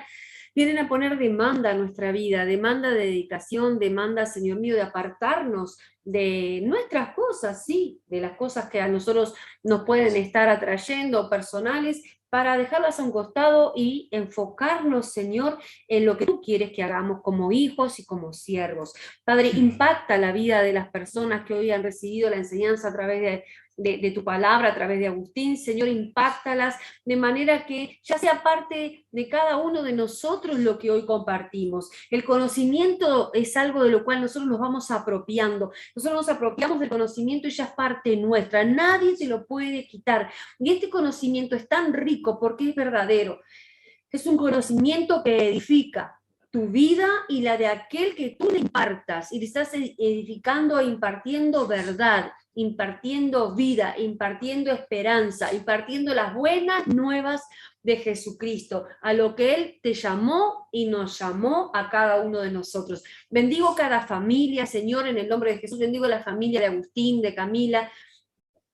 vienen a poner demanda a nuestra vida, demanda de dedicación, demanda, Señor mío, de apartarnos de nuestras cosas, sí, de las cosas que a nosotros nos pueden estar atrayendo, personales, para dejarlas a un costado y enfocarnos, Señor, en lo que tú quieres que hagamos como hijos y como siervos. Padre, impacta la vida de las personas que hoy han recibido la enseñanza a través de tu palabra, a través de Agustín. Señor, impáctalas de manera que ya sea parte de cada uno de nosotros lo que hoy compartimos. El conocimiento es algo de lo cual nosotros nos vamos apropiando. Nosotros nos apropiamos del conocimiento y ya es parte nuestra. Nadie se lo puede quitar. Y este conocimiento es tan rico porque es verdadero. Es un conocimiento que edifica tu vida y la de aquel que tú le impartas, y le estás edificando e impartiendo verdad, impartiendo vida, impartiendo esperanza, impartiendo las buenas nuevas de Jesucristo, a lo que Él te llamó y nos llamó a cada uno de nosotros. Bendigo cada familia, Señor, en el nombre de Jesús. Bendigo la familia de Agustín, de Camila,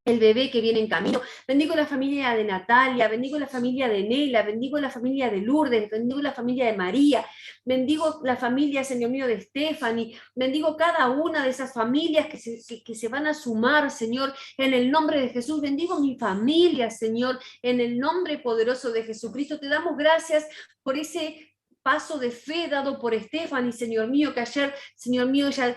el bebé que viene en camino, bendigo la familia de Natalia, bendigo la familia de Nela, bendigo la familia de Lourdes, bendigo la familia de María, bendigo la familia, Señor mío, de Stephanie, bendigo cada una de esas familias que se van a sumar, Señor, en el nombre de Jesús, bendigo mi familia, Señor, en el nombre poderoso de Jesucristo. Te damos gracias por ese paso de fe dado por Stephanie, Señor mío, que ayer, Señor mío, ella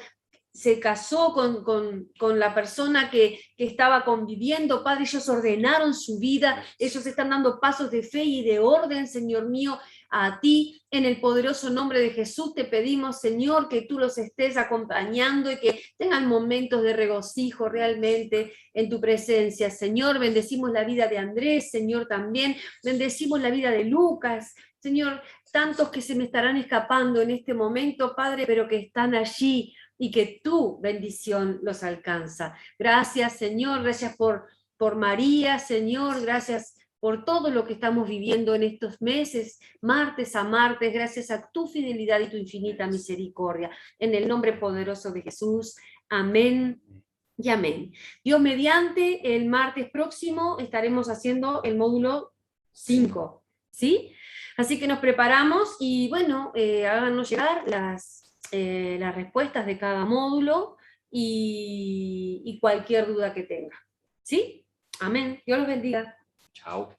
se casó con la persona que estaba conviviendo. Padre, ellos ordenaron su vida, ellos están dando pasos de fe y de orden, Señor mío, a ti. En el poderoso nombre de Jesús te pedimos, Señor, que tú los estés acompañando y que tengan momentos de regocijo realmente en tu presencia. Señor, bendecimos la vida de Andrés, Señor, también bendecimos la vida de Lucas, Señor, tantos que se me estarán escapando en este momento, Padre, pero que están allí, y que tu bendición los alcanza. Gracias, Señor, gracias por María, Señor, gracias por todo lo que estamos viviendo en estos meses, martes a martes, gracias a tu fidelidad y tu infinita misericordia. En el nombre poderoso de Jesús, amén y amén. Dios mediante, el martes próximo estaremos haciendo el módulo 5, ¿sí? Así que nos preparamos y bueno, háganos llegar las respuestas de cada módulo y cualquier duda que tenga. ¿Sí? Amén. Dios los bendiga. Chao.